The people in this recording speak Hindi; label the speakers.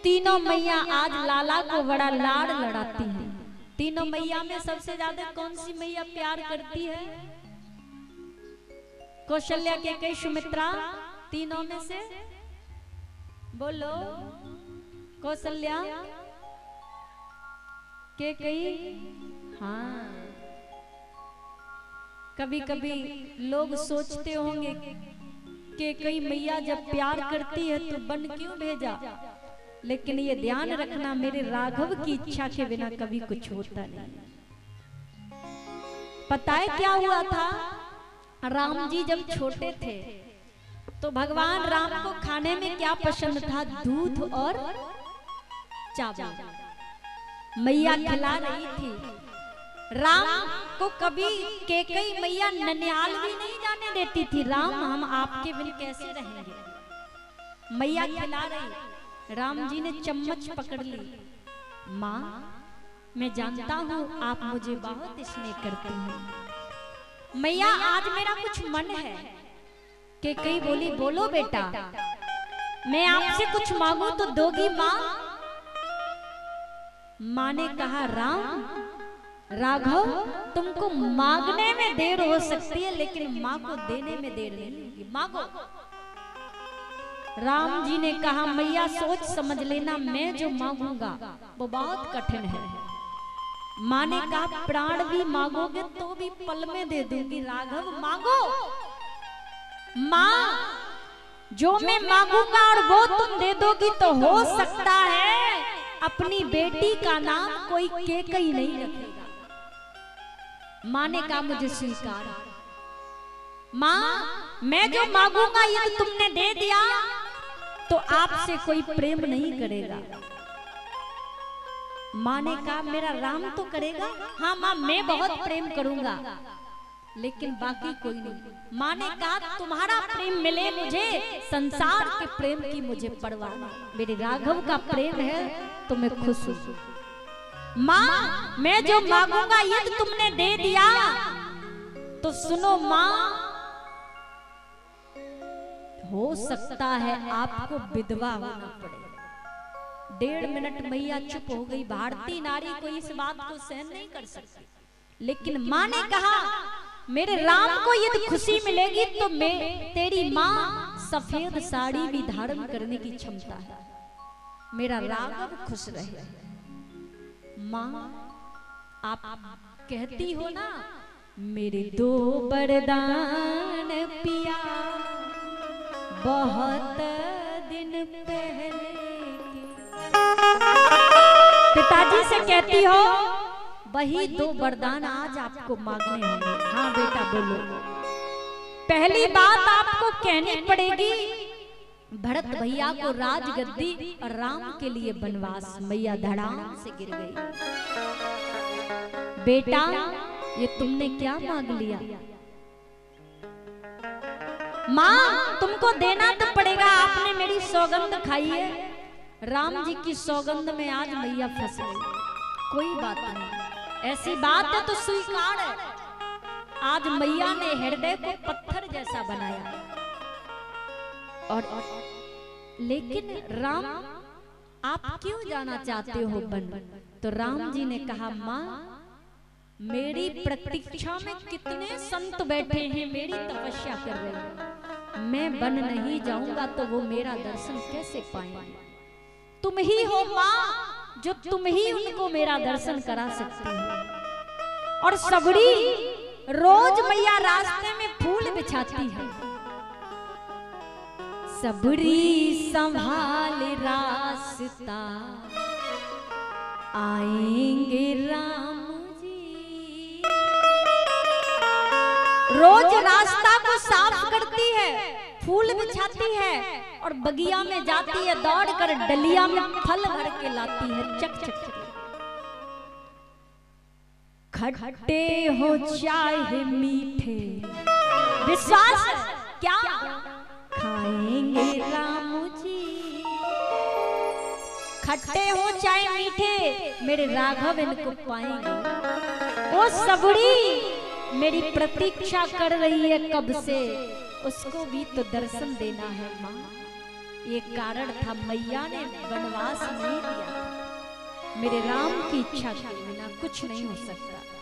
Speaker 1: तीनों मैया आज लाला को बड़ा लाड़ लड़ाती हैं। तीनों मैया में सबसे ज्यादा कौन सी मैया प्यार करती है? कौशल्या, कैकेयी, सुमित्रा। तीनों में से बोलो। कौशल्या, कैकेयी। हाँ, कभी कभी लोग सोचते होंगे कैकेयी मैया जब प्यार करती है तो बन क्यों भेजा, लेकिन ये ध्यान रखना मेरे राघव की इच्छा के बिना कभी कुछ होता नहीं। पता है क्या हुआ था? राम जी जब छोटे थे तो भगवान राम को खाने में क्या पसंद था? दूध और चावल। मैया खिला रही थी। राम को कभी कैकेयी मैया ननिहाल भी नहीं जाने देती थी। राम, हम आपके बिन कैसे रहेंगे? मैया खिला रही, राम जी ने चम्मच पकड़ ली। माँ, मैं जानता हूँ आप मुझे बहुत स्नेह करती हैं। मैया, आज मेरा कुछ मन है। कैकेयी बोली, बोलो बेटा, मैं आपसे कुछ मांगू तो दोगी माँ? माँ ने कहा, राम, राघव, तुमको मांगने में देर हो सकती है लेकिन माँ को देने में देर नहीं होगी, मांगो। राम जी ने कहा, मैया सोच समझ लेना, मैं जो मांगूंगा वो बहुत कठिन है। माँ ने कहा, प्राण भी मांगोगे तो भी पल में दे दूंगी। राघव, मांगो। माँ, जो मैं मांगूंगा और वो तुम दे दोगी तो हो सकता है अपनी बेटी का नाम कोई कैकेयी नहीं रखेगा। माँ ने कहा, मुझे स्वीकार। माँ, मैं जो मांगूंगा यदि तुमने दे दिया तो आपसे कोई प्रेम नहीं करेगा। माँ ने कहा, मेरा राम तो करेगा। हाँ माँ, मैं बहुत प्रेम करूंगा लेकिन बाकी कोई नहीं। माँ ने कहा, तुम्हारा प्रेम मिले मुझे, संसार के प्रेम की मुझे परवाह नहीं। मेरे राघव का प्रेम है तो मैं खुश हूँ। माँ, मैं जो मांगूंगा यदि तुमने दे दिया तो सुनो माँ, हो सकता है आपको विधवा होना पड़े। 1.5 मिनट मैया चुप हो गई। भारतीय नारी को इस बात को सहन नहीं कर सकती, लेकिन माँ ने कहा, मेरे राम को यदि खुशी मिलेगी तो मैं, तेरी माँ सफेद साड़ी भी धारण करने की क्षमता है। मेरा राघव खुश रहे। माँ, आप कहती हो ना, मेरे 2 वरदान पिया बहुत दिन पहले के। पिताजी से कहती हो, वही 2 वरदान आज आपको मांगने होंगे। हाँ बेटा, बोलो। पहली बात आपको कहनी पड़ेगी, भरत भैया को राजगद्दी और राम के लिए वनवास। मैया धड़ाम से गिर गई। बेटा, ये तुमने क्या मांग लिया? माँ, तुमको देना तो पड़ेगा, आपने मेरी सौगंध खाई है। राम जी की सौगंध में आज मैया फंस गई। कोई बात नहीं, ऐसी बात है तो स्वीकार है। आज मैया ने हृदय को पत्थर जैसा बनाया। और लेकिन राम, आप क्यों जाना चाहते हो वन? तो राम जी ने कहा, माँ, मेरी प्रतीक्षा में कितने संत बैठे हैं, मेरी तपस्या कर रहे हैं। मैं वन नहीं जाऊंगा तो वो मेरा दर्शन कैसे पाएंगे? तुम ही हो माँ, जो तुम ही उनको मेरा दर्शन करा सकती हो। और सबरी रोज मैया रास्ते में फूल बिछाती है। सबरी संभाल रास्ता, आएंगे राम जी। रोज रास्ता को साफ करती है, फूल बिछाती है और बगिया में जाती है, दौड़कर डलिया में फल भर के लाती है। चक चक चक। खट्टे हो चाहे मीठे, विश्वास क्या खाएंगे राम जी। खट्टे हो चाहे मीठे, मेरे राघव इनको पाएंगे। वो सबड़ी मेरी प्रतीक्षा कर रही है कब से, उसको भी तो दर्शन देना है माँ। ये कारण था, मैया ने वनवास नहीं दिया था। मेरे राम की इच्छा के बिना कुछ नहीं हो सकता।